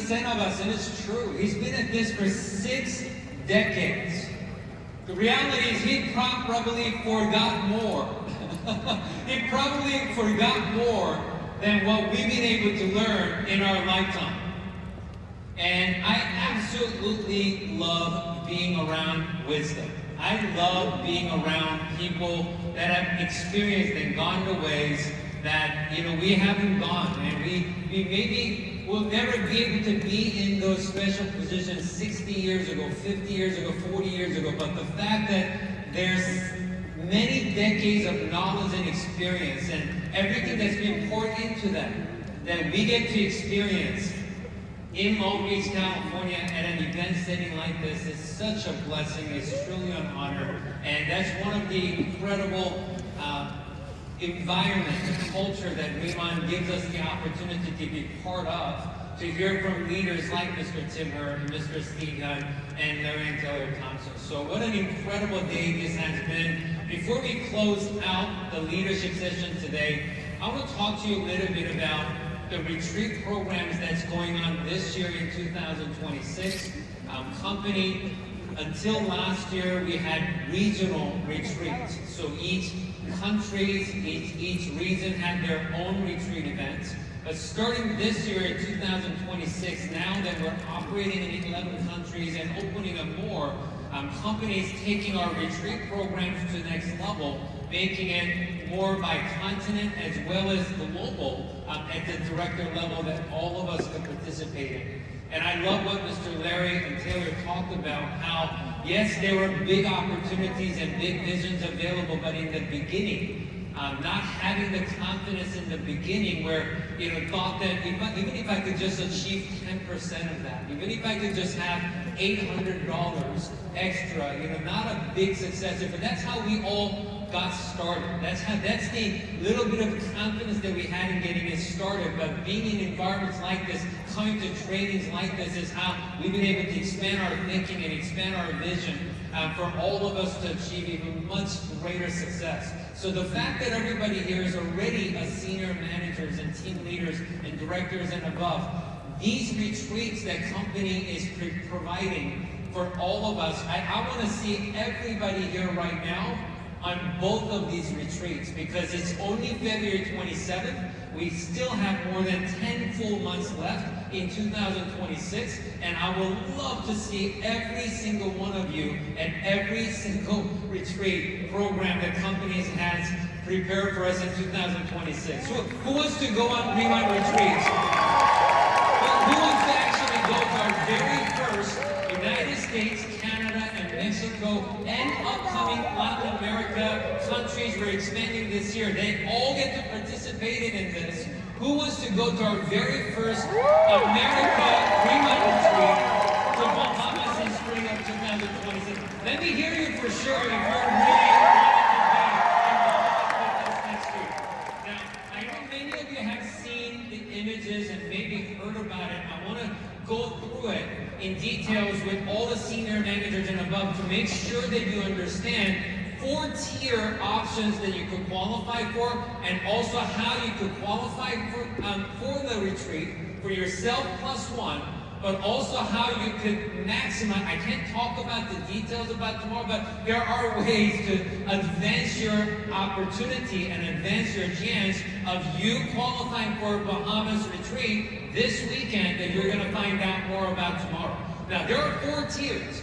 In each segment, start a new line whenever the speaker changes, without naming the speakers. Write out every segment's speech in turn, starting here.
80% of us, and it's true, he's been at this for 6 decades. The reality is he probably forgot more. He probably forgot more than what we've been able to learn in our lifetime. And I absolutely love being around wisdom. I love being around people that have experienced and gone to ways that, we haven't gone. And we maybe will never be able to be in those special positions 60 years ago, 50 years ago, 40 years ago. But the fact that there's many decades of knowledge and experience and everything that's been poured into that we get to experience in Long Beach, California, at an event setting like this is such a blessing. It's truly an honor. And that's one of the incredible environment, the culture that Riemann gives us the opportunity to be part of, to hear from leaders like Mr. Tim Hurt and Mr. Steve Young and Larry and Taylor Thompson. So what an incredible day this has been. Before we close out the leadership session today, I want to talk to you a little bit about the retreat programs that's going on this year in 2026. Company, until last year, we had regional retreats. So each countries, each region had their own retreat events. But starting this year in 2026, now that we're operating in 11 countries and opening up more, companies taking our retreat programs to the next level, making it more by continent as well as global at the director level that all of us can participate in. And I love what Mr. Larry and Taylor talked about, how, yes, there were big opportunities and big visions available, but in the beginning, not having the confidence in the beginning where, thought that even if I could just achieve 10% of that, even if I could just have $800 extra, not a big success, but that's how we all got started. That's the little bit of confidence that we had in getting it started. But being in environments like this, coming to trainings like this, is how we've been able to expand our thinking and expand our vision for all of us to achieve even much greater success. So the fact that everybody here is already a senior managers and team leaders and directors and above, these retreats that company is providing for all of us, I want to see everybody here right now on both of these retreats, because it's only February 27th. We still have more than 10 full months left in 2026, and I would love to see every single one of you at every single retreat program that companies has prepared for us in 2026. So who wants to go on Riemann retreats? Who wants to actually go to our very first United States, Canada, and Mexico, and upcoming Latin America countries we're expanding this year? They all get to participate in this. Who wants to go to our very first America Riemann retreat to Bahamas in spring of 2026? Let me hear you for sure if you're really next year. Now, I know many of you have seen the images and maybe heard about it. I want to go through it in details with all the senior managers and above to make sure that you understand 4-tier options that you could qualify for, and also how you could qualify for the retreat for yourself plus one, but also how you could maximize. I can't talk about the details about tomorrow, but there are ways to advance your opportunity and advance your chance of you qualifying for Bahamas retreat this weekend that you're going to find out more about tomorrow. Now, there are 4 tiers.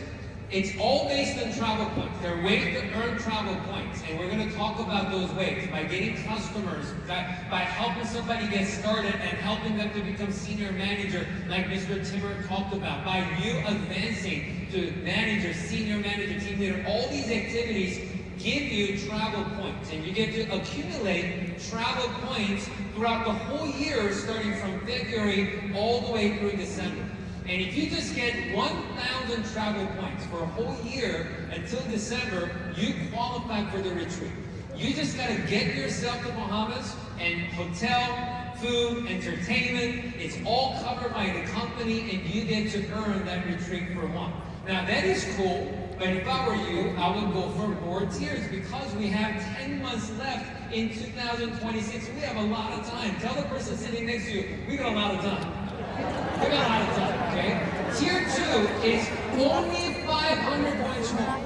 It's all based on travel points. There are ways to earn travel points, and we're going to talk about those ways by getting customers, by helping somebody get started and helping them to become senior manager, like Mr. Timmer talked about, by you advancing to manager, senior manager, team leader. All these activities give you travel points, and you get to accumulate travel points throughout the whole year, starting from February all the way through December. And if you just get 1,000 travel points for a whole year until December, you qualify for the retreat. You just got to get yourself to Bahamas, and hotel, food, entertainment, it's all covered by the company, and you get to earn that retreat for one. Now that is cool, but if I were you, I would go for more tiers, because we have 10 months left in 2026. We have a lot of time. Tell the person sitting next to you, we got a lot of time. We got a lot of time, okay? Tier 2 is only 500 points more.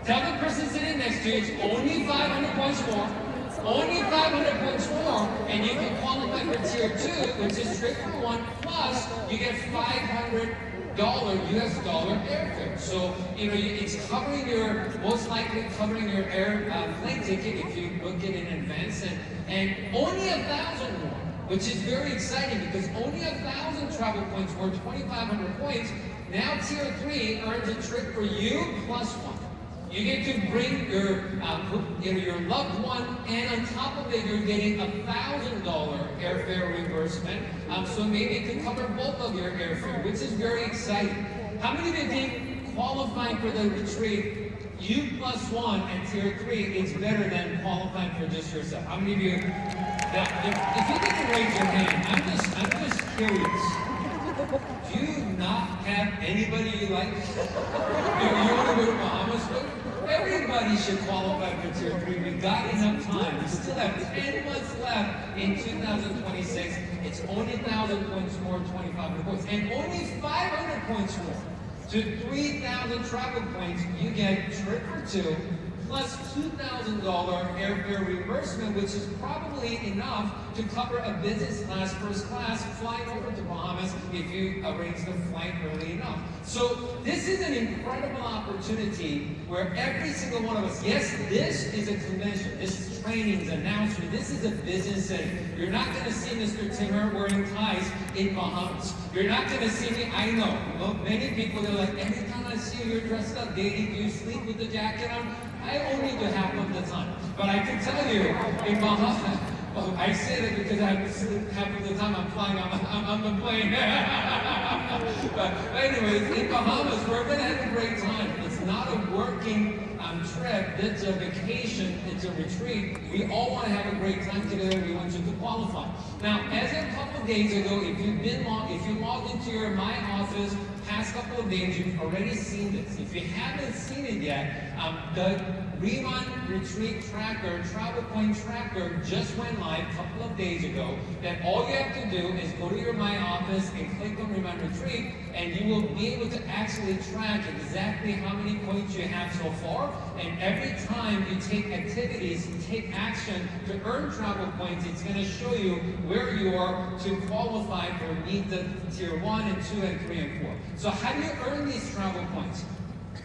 Tell the person sitting next to you it's only 500 points more. Only 500 points more, and you can qualify for Tier 2, which is straight from 1, plus you get $500 US dollar airfare. So, it's covering most likely covering your plane ticket if you book it in advance, and only 1,000 more, which is very exciting because only 1,000 travel points or 2,500 points. Now Tier 3 earns a trip for you plus one. You get to bring your loved one, and on top of it, you're getting $1,000 airfare reimbursement. So maybe it could cover both of your airfare, which is very exciting. How many of you think qualifying for the retreat, you plus one at Tier 3, is better than qualifying for just yourself? How many of you? If you didn't raise your hand, I'm just curious. Do you not have anybody you like? You want to go to Bahamas? Everybody should qualify for Tier 3. We've got enough time. We still have 10 months left in 2026. It's only 1,000 points more, 2,500 points, and only 500 points more. To 3,000 travel points, you get trip for two, plus $2,000 airfare reimbursement, which is probably enough to cover a business class, first class, flying over to Bahamas if you arrange the flight early enough. So this is an incredible opportunity where every single one of us, yes, this is a convention, this is trainings, announcement, this is a business setting. You're not going to see Mr. Timmer wearing ties in Bahamas. You're not going to see me, I know, many people are like, every time I see you, you're dressed up, dating, do you sleep with the jacket on? I only do half of the time. But I can tell you, in Bahamas, I say that because half of the time I'm flying on the plane. But anyways, in Bahamas, we're going to have a great time. It's not a working trip, it's a vacation, it's a retreat. We all want to have a great time together. We want you to qualify. Now, as a couple of days ago, if you logged into your My Office past couple of days, you've already seen this. If you haven't seen it yet, the Rerun Retreat Tracker, Travel Point Tracker just went live a couple of days ago. That all you have to do is go to your My Office and click on Rerun Retreat, and you will be able to actually track exactly how many points you have so far. And every time you take activities, you take action to earn travel points, it's going to show you where you are to qualify for meet the Tier 1 and 2 and 3 and 4. So how do you earn these travel points?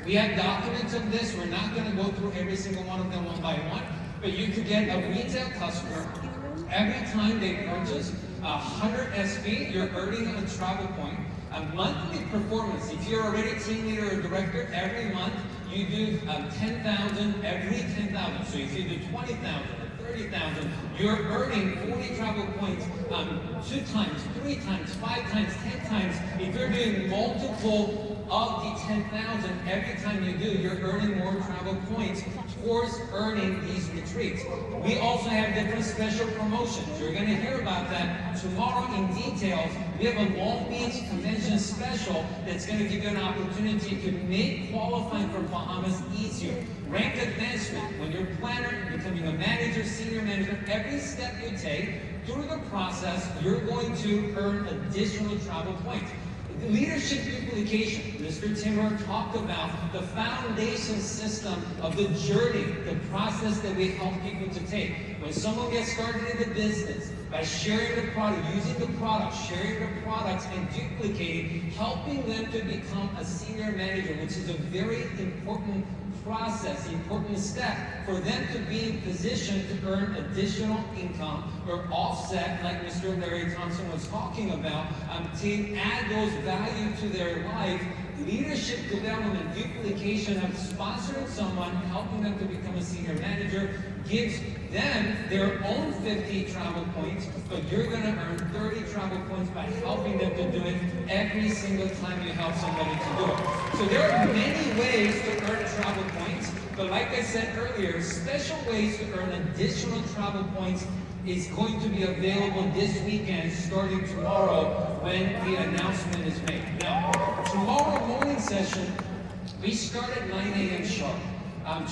We have documents of this. We're not going to go through every single one of them one by one, but you could get a retail customer. Every time they purchase 100 SP, you're earning a travel point. A monthly performance, if you're already team leader or director, every month you do 10,000 every 10,000. So if you do 20,000 or 30,000, you're earning 40 travel points 2 times, 3 times, 5 times, 10 times. If you're doing multiple of the 10,000, every time you do, you're earning more travel points towards earning these retreats. We also have different special promotions. You're going to hear about that tomorrow in details. We have a Long Beach Convention special that's going to give you an opportunity to make qualifying for Bahamas easier. Rank advancement, when you're a planner, becoming a manager, senior manager, every step you take through the process, you're going to earn additional travel points. Leadership duplication. Mr. Timmer talked about the foundation system of the journey, the process that we help people to take. When someone gets started in the business, by sharing the product, using the product, sharing the products, and duplicating, helping them to become a senior manager, which is a very important process, important step for them to be in position to earn additional income or offset, like Mr. Larry Thompson was talking about, to add those value to their life. Leadership development, duplication of sponsoring someone, helping them to become a senior manager, gives them their own 50 travel points, but you're going to earn 30 travel points by helping them to do it every single time you help somebody to do it. So there are many ways to earn travel points, but like I said earlier, special ways to earn additional travel points is going to be available this weekend starting tomorrow when the announcement is made. Now, tomorrow morning session, we start at 9 a.m. sharp.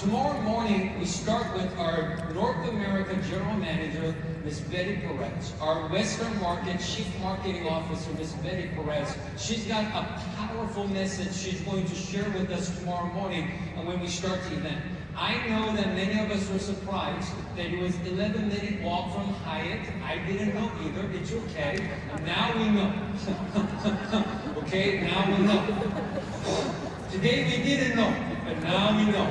Tomorrow morning, we start with our North America General Manager, Miss Betty Perez. Our Western Market Chief Marketing Officer, Miss Betty Perez. She's got a powerful message she's going to share with us tomorrow morning when we start the event. I know that many of us were surprised that it was 11-minute walk from Hyatt. I didn't know either. It's okay. Now we know. Okay, now we know. Today we didn't know, but now we know.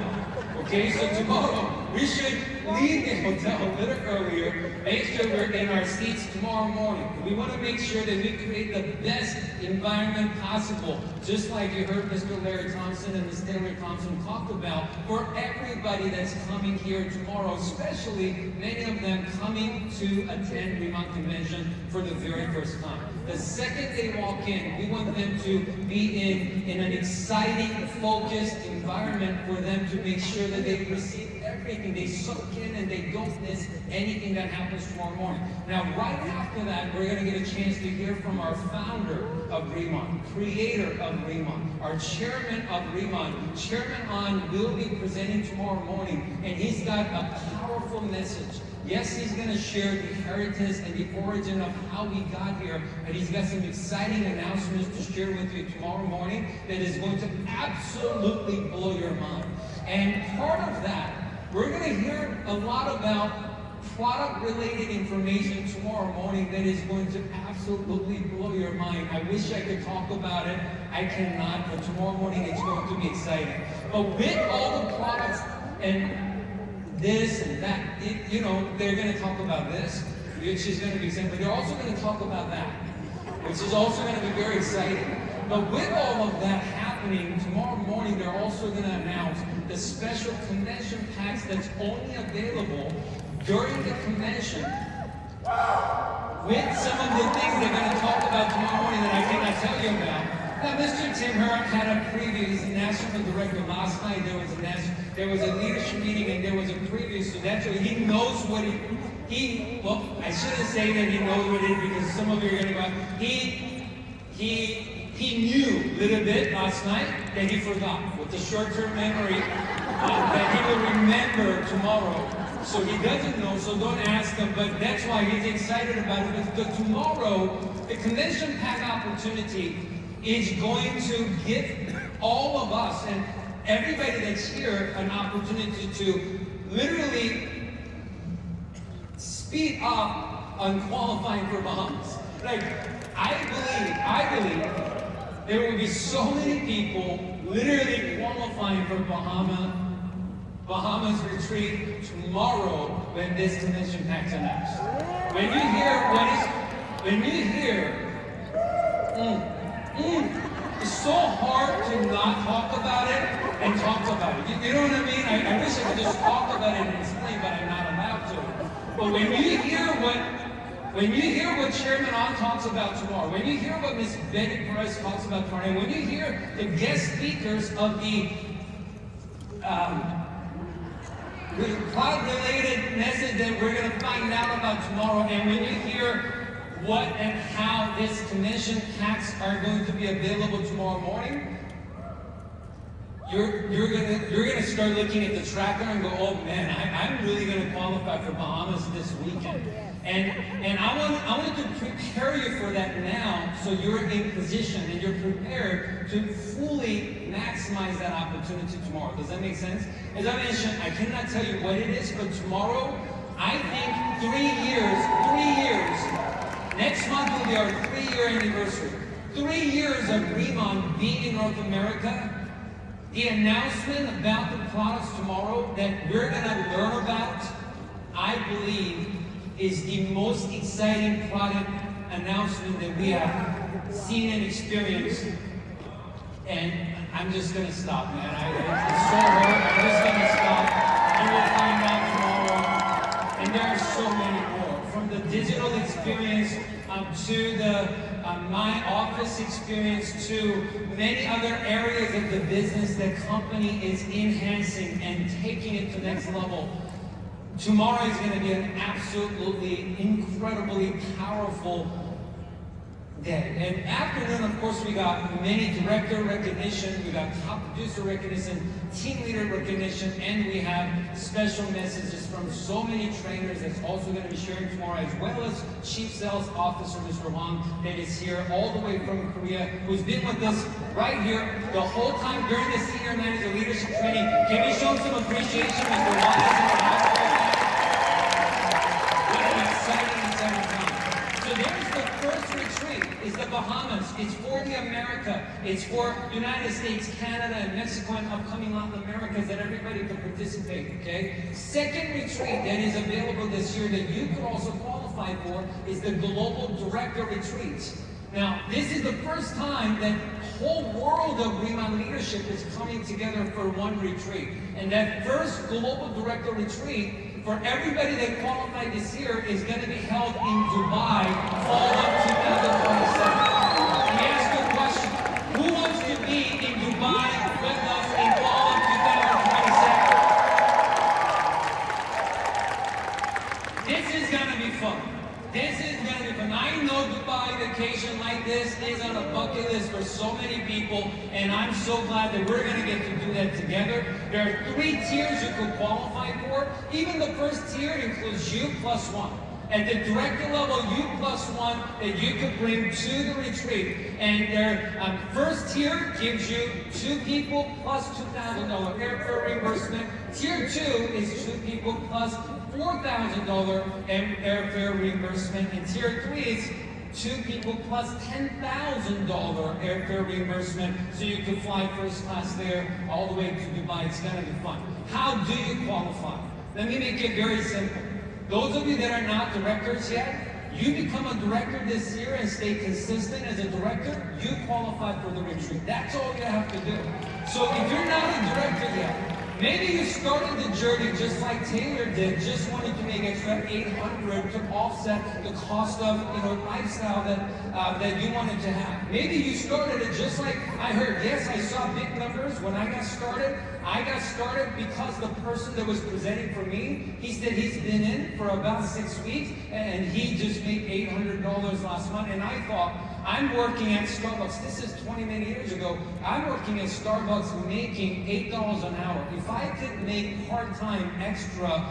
Okay, so tomorrow we should leave the hotel a little earlier, make sure we're in our seats tomorrow morning. We want to make sure that we create the best environment possible, just like you heard Mr. Larry Thompson and Ms. Taylor Thompson talk about, for everybody that's coming here tomorrow, especially many of them coming to attend Remont Convention for the very first time. The second they walk in, we want them to be in an exciting, focused environment for them to make sure that they receive everything, they soak in and they don't miss anything that happens tomorrow morning. Now, right after that, we're going to get a chance to hear from our founder of Remont, creator of Remont, our chairman of Remont. Chairman On will be presenting tomorrow morning, and he's got a powerful message. Yes, he's going to share the heritage and the origin of how we got here, but he's got some exciting announcements to share with you tomorrow morning that is going to absolutely blow your mind. And part of that, we're going to hear a lot about product-related information tomorrow morning that is going to absolutely blow your mind. I wish I could talk about it. I cannot, but tomorrow morning it's going to be exciting. But with all the products and this and that, they're going to talk about this, which is going to be exciting, but they're also going to talk about that, which is also going to be very exciting. But with all of that happening, tomorrow morning they're also going to announce the special convention packs that's only available during the convention, with some of the things they're going to talk about tomorrow morning that I cannot tell you about. Now, Mr. Tim Herrick had a preview. He's the national director. Last night there was a leadership meeting and there was a preview, so that's why he knows what well, I shouldn't say that he knows what it is because some of you are going to go, he knew a little bit last night that he forgot with the short-term memory that he will remember tomorrow. So he doesn't know, so don't ask him, but that's why he's excited about it, because tomorrow, the convention pack opportunity is going to give all of us and everybody that's here an opportunity to literally speed up on qualifying for Bahamas. Like, I believe there will be so many people literally qualifying for Bahamas retreat tomorrow when this convention pack's announced. When you hear it's so hard to not talk about it and talk about it. You know what I mean? I wish I could just talk about it and explain, but I'm not allowed to. But when you hear what Chairman On talks about tomorrow, when you hear what Ms. Betty Perez talks about tomorrow, and when you hear the guest speakers of the cloud-related message that we're going to find out about tomorrow, and when you hear what and how this convention packs are going to be available tomorrow morning, you're gonna start looking at the tracker and go, oh man, I'm really gonna qualify for Bahamas this weekend. And I want to prepare you for that now, so you're in position and you're prepared to fully maximize that opportunity tomorrow. Does that make sense? As I mentioned, I cannot tell you what it is, but tomorrow, I think 3 years. Next month will be our 3-year anniversary. 3 years of Remont being in North America. The announcement about the products tomorrow that we're going to learn about, I believe, is the most exciting product announcement that we have seen and experienced. And I'm just going to stop, man. It's so hard. I'm just going to stop. And we'll find out tomorrow. And there are so many more. From the digital experience to the My Office experience, to many other areas of the business that company is enhancing and taking it to the next level. Tomorrow is going to be an absolutely incredibly powerful day. And afternoon, of course, we got many director recognition, we got top producer recognition, team leader recognition, and we have special messages from so many trainers that's also going to be sharing tomorrow, as well as Chief Sales Officer Mr. Wang, that is here all the way from Korea, who's been with us right here the whole time during the Senior Manager Leadership Training. Can we show some appreciation, Mr. Wang? What an exciting time. So there's the first retreat. It's the Bahamas. It's for the America. It's for United States, Canada, and Mexico, and upcoming Latin Americas that everybody can participate, okay? Second retreat that is available this year that you could also qualify for is the Global Director Retreat. Now, this is the first time that whole world of Riemann leadership is coming together for one retreat. And that first Global Director Retreat for everybody that qualified this year is going to be held in Dubai, fall of 2027. Let me ask you a question. Who wants to be in Dubai with us in fall of 2027? This is going to be fun. This is going to be fun. I know Dubai vacation like this is on a bucket list for so many people, and I'm so glad that we're going to get to do that together. There are 3 tiers you could qualify for. Even the first tier includes you plus 1. At the director level, you plus 1 that you could bring to the retreat. And their first tier gives you 2 people plus $2,000 airfare reimbursement. Tier 2 is 2 people plus $4,000 airfare reimbursement. And tier 3 is 2 people plus $10,000 airfare reimbursement, so you can fly first class there all the way to Dubai. It's gonna be fun. How do you qualify? Let me make it very simple. Those of you that are not directors yet, you become a director this year and stay consistent as a director, you qualify for the retreat. That's all you have to do. So if you're not a director yet, maybe you started the journey just like Taylor did, just wanted to make extra $800 to offset the cost of lifestyle that you wanted to have. Maybe you started it just like I heard. Yes, I saw big numbers when I got started. I got started because the person that was presenting for me, he said he's been in for about 6 weeks and he just made $800 last month. And I thought, I'm working at Starbucks. This is 20 many years ago. I'm working at Starbucks making $8 an hour. If I could make part-time extra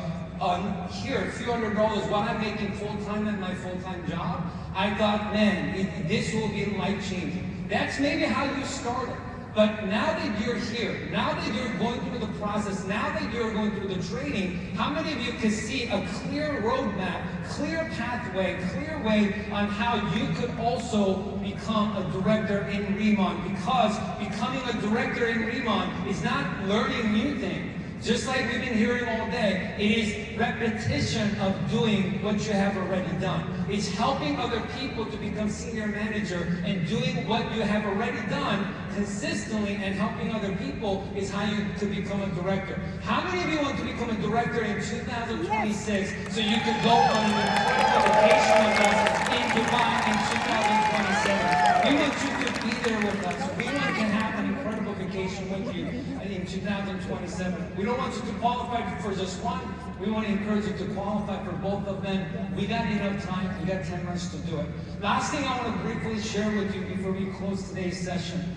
here, a few $100 while I'm making full-time at my full-time job, I thought, man, this will be life-changing. That's maybe how you started. But now that you're here, now that you're going through the process, now that you're going through the training, how many of you can see a clear roadmap, clear pathway, clear way on how you could also become a director in Riemann? Because becoming a director in Riemann is not learning new things. Just like we've been hearing all day, it is repetition of doing what you have already done. It's helping other people to become senior manager and doing what you have already done consistently, and helping other people is how you could become a director. How many of you want to become a director in 2026 so you could go on an incredible vacation with us in Dubai in 2027? We want you to be there with us. We want to have an incredible vacation with you in 2027. We don't want you to qualify for just one. We want to encourage you to qualify for both of them. We got enough time. We got 10 months to do it. Last thing I want to briefly share with you before we close today's session.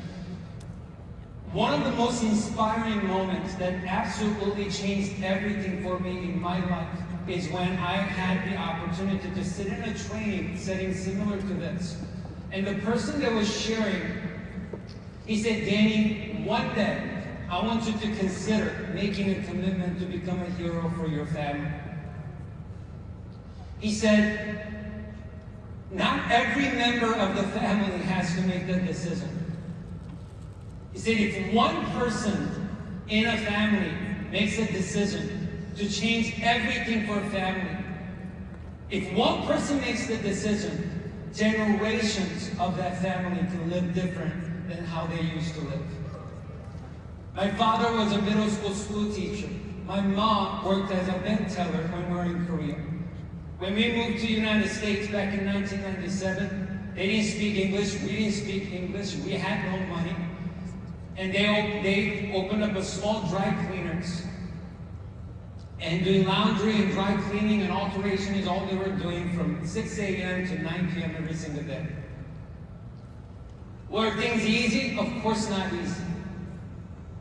One of the most inspiring moments that absolutely changed everything for me in my life is when I had the opportunity to sit in a training setting similar to this. And the person that was sharing, he said, Danny, one day, I want you to consider making a commitment to become a hero for your family. He said, not every member of the family has to make that decision. He said, if one person in a family makes a decision to change everything for a family, if one person makes the decision, generations of that family can live different than how they used to live. My father was a middle school teacher. My mom worked as a bank teller when we were in Korea. When we moved to the United States back in 1997, they didn't speak English, we didn't speak English, we had no money. And they opened up a small dry cleaners. And doing laundry and dry cleaning and alteration is all they were doing from 6 a.m. to 9 p.m. every single day. Were things easy? Of course not easy.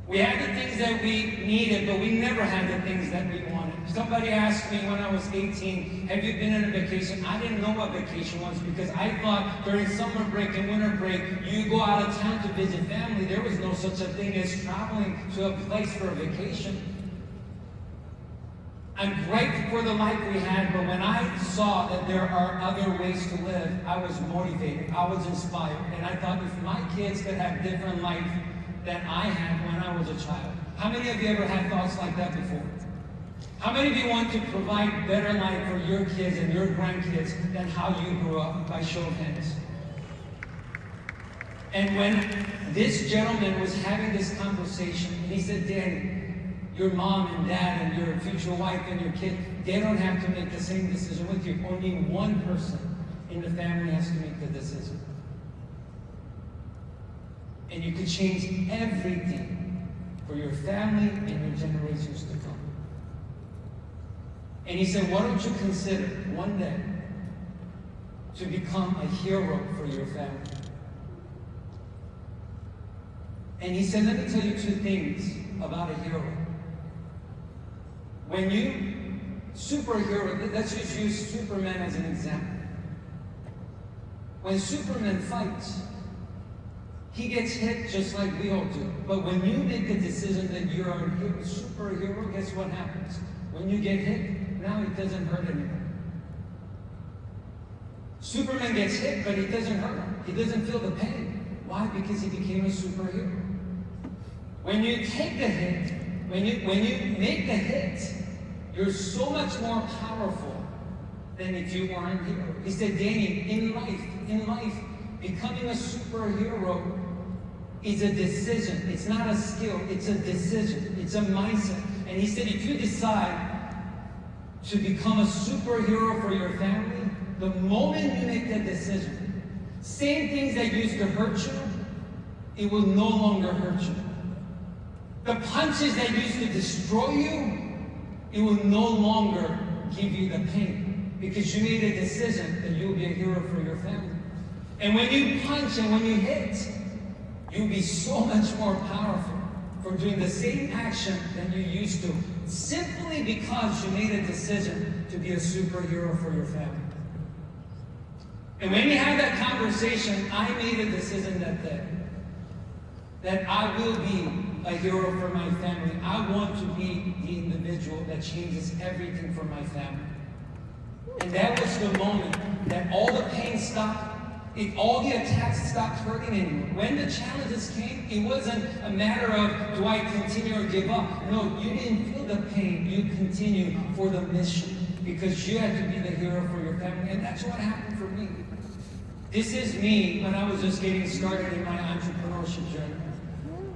We had the things that we needed, but we never had the things that we wanted. Somebody asked me when I was 18, have you been on a vacation? I didn't know what vacation was because I thought during summer break and winter break, you go out of town to visit family. There was no such a thing as traveling to a place for a vacation. I'm grateful for the life we had, but when I saw that there are other ways to live, I was motivated, I was inspired, and I thought if my kids could have different life than I had when I was a child. How many of you ever had thoughts like that before? How many of you want to provide better life for your kids and your grandkids than how you grew up? By show of hands. And when this gentleman was having this conversation, and he said, Danny, your mom and dad and your future wife and your kid, they don't have to make the same decision with you. Only one person in the family has to make the decision. And you could change everything for your family and your generations to come. And he said, why don't you consider one day to become a hero for your family? And he said, let me tell you two things about a hero. When you, superhero, let's just use Superman as an example. When Superman fights, he gets hit just like we all do. But when you make a decision that you're a superhero, guess what happens? When you get hit, now it doesn't hurt anymore. Superman gets hit, but it doesn't hurt him. He doesn't feel the pain. Why? Because he became a superhero. When you take the hit, when you make the hit, you're so much more powerful than if you weren't a hero. He said, Danny, in life, becoming a superhero is a decision. It's not a skill, it's a decision. It's a mindset. And he said, if you decide to become a superhero for your family, the moment you make that decision, same things that used to hurt you, it will no longer hurt you. The punches that used to destroy you, it will no longer give you the pain because you made a decision that you'll be a hero for your family. And when you punch and when you hit, you'll be so much more powerful for doing the same action than you used to, simply because you made a decision to be a superhero for your family. And when we had that conversation, I made a decision that day that I will be a hero for my family. I want to be the individual that changes everything for my family. And that was the moment that all the pain stopped. All the attacks stopped hurting anymore. When the challenges came, it wasn't a matter of, do I continue or give up? No, you didn't feel the pain. You continued for the mission because you had to be the hero for your family. And that's what happened for me. This is me when I was just getting started in my entrepreneurship journey.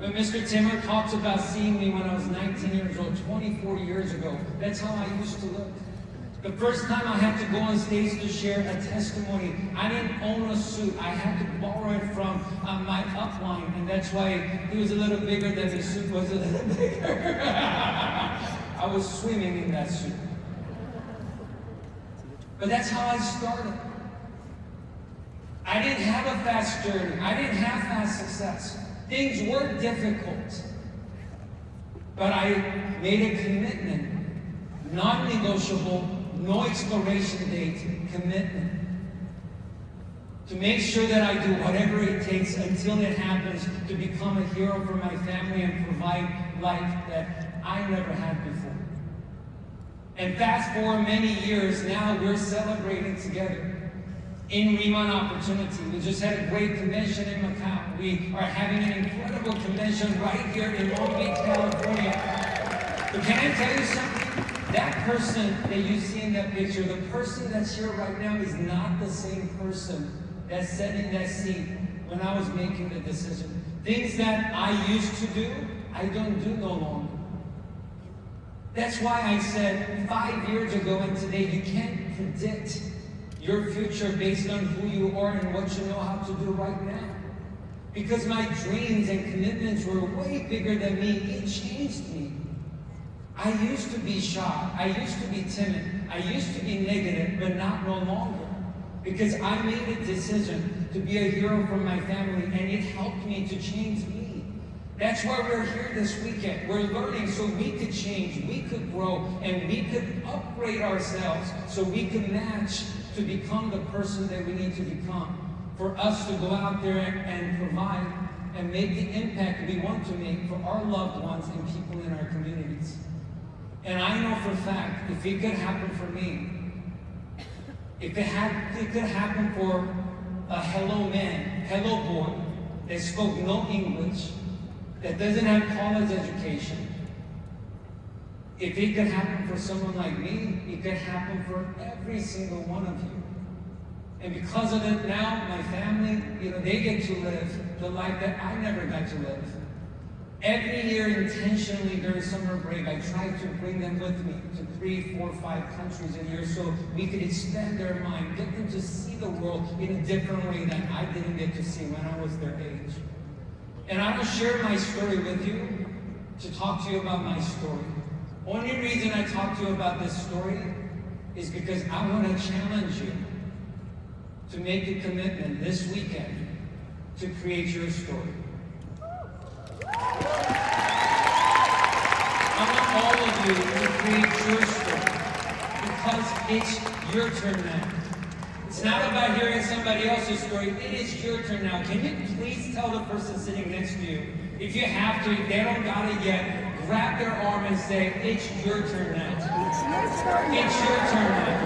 When Mr. Timmer talks about seeing me when I was 19 years old, 24 years ago, that's how I used to look. The first time I had to go on stage to share a testimony, I didn't own a suit. I had to borrow it from my upline, and that's why he was a little bigger than the suit was a little bigger. I was swimming in that suit. But that's how I started. I didn't have a fast journey. I didn't have fast success. Things were difficult. But I made a commitment, non-negotiable, no expiration date commitment, to make sure that I do whatever it takes until it happens to become a hero for my family and provide life that I never had before. And fast forward many years, now we're celebrating together in Riemann Opportunity. We just had a great convention in Macau. We are having an incredible convention right here in Long Beach, California. But can I tell you something? That person that you see in that picture, the person that's here right now is not the same person that sat in that seat when I was making the decision. Things that I used to do, I don't do no longer. That's why I said 5 years ago and today, you can't predict your future based on who you are and what you know how to do right now. Because my dreams and commitments were way bigger than me. It changed me. I used to be shy. I used to be timid. I used to be negative, but not no longer.
Because I made a decision to be a hero for my family, and it helped me to change me. That's why we're here this weekend. We're learning so we could change, we could grow, and we could upgrade ourselves so we could match to become the person that we need to become. For us to go out there and provide and make the impact we want to make for our loved ones and people in our communities. And I know for a fact, if it could happen for me, if it could happen for a hello man, hello boy, that spoke no English, that doesn't have college education, if it could happen for someone like me, it could happen for every single one of you. And because of it now, my family, they get to live the life that I never got to live. Every year, intentionally during summer break, I try to bring them with me to 3, 4, 5 countries a year so we could expand their mind, get them to see the world in a different way that I didn't get to see when I was their age. And I will share my story with you to talk to you about my story. Only reason I talk to you about this story is because I want to challenge you to make a commitment this weekend to create your story. I want all of you to create your story because it's your turn now. It's not about hearing somebody else's story. It is your turn now. Can you please tell the person sitting next to you, if you have to, if they don't got it yet, grab their arm and say, it's your turn now. It's your turn now.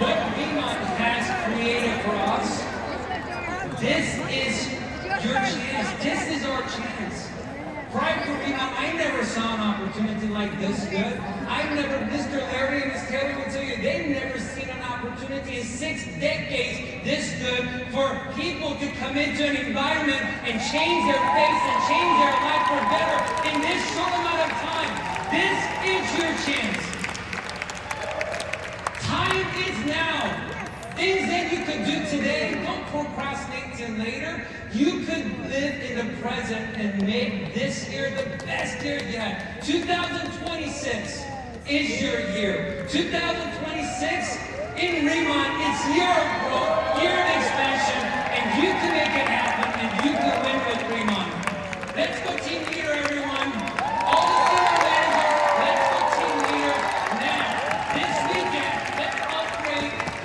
What Remont has created for us, this is your chance. This is our chance. Prior to Remont, I never saw an opportunity like this good. Mr. Larry and Ms. Taylor will tell you, they've never seen an opportunity in 6 decades this good for people to come into an environment and change their face and change their life for better in this short amount of time. This is your chance. Time is now. Things that you could do today, don't procrastinate till later. You could live in the present and make this year the best year yet. 2026 is your year. 2026 in Remont, it's your growth.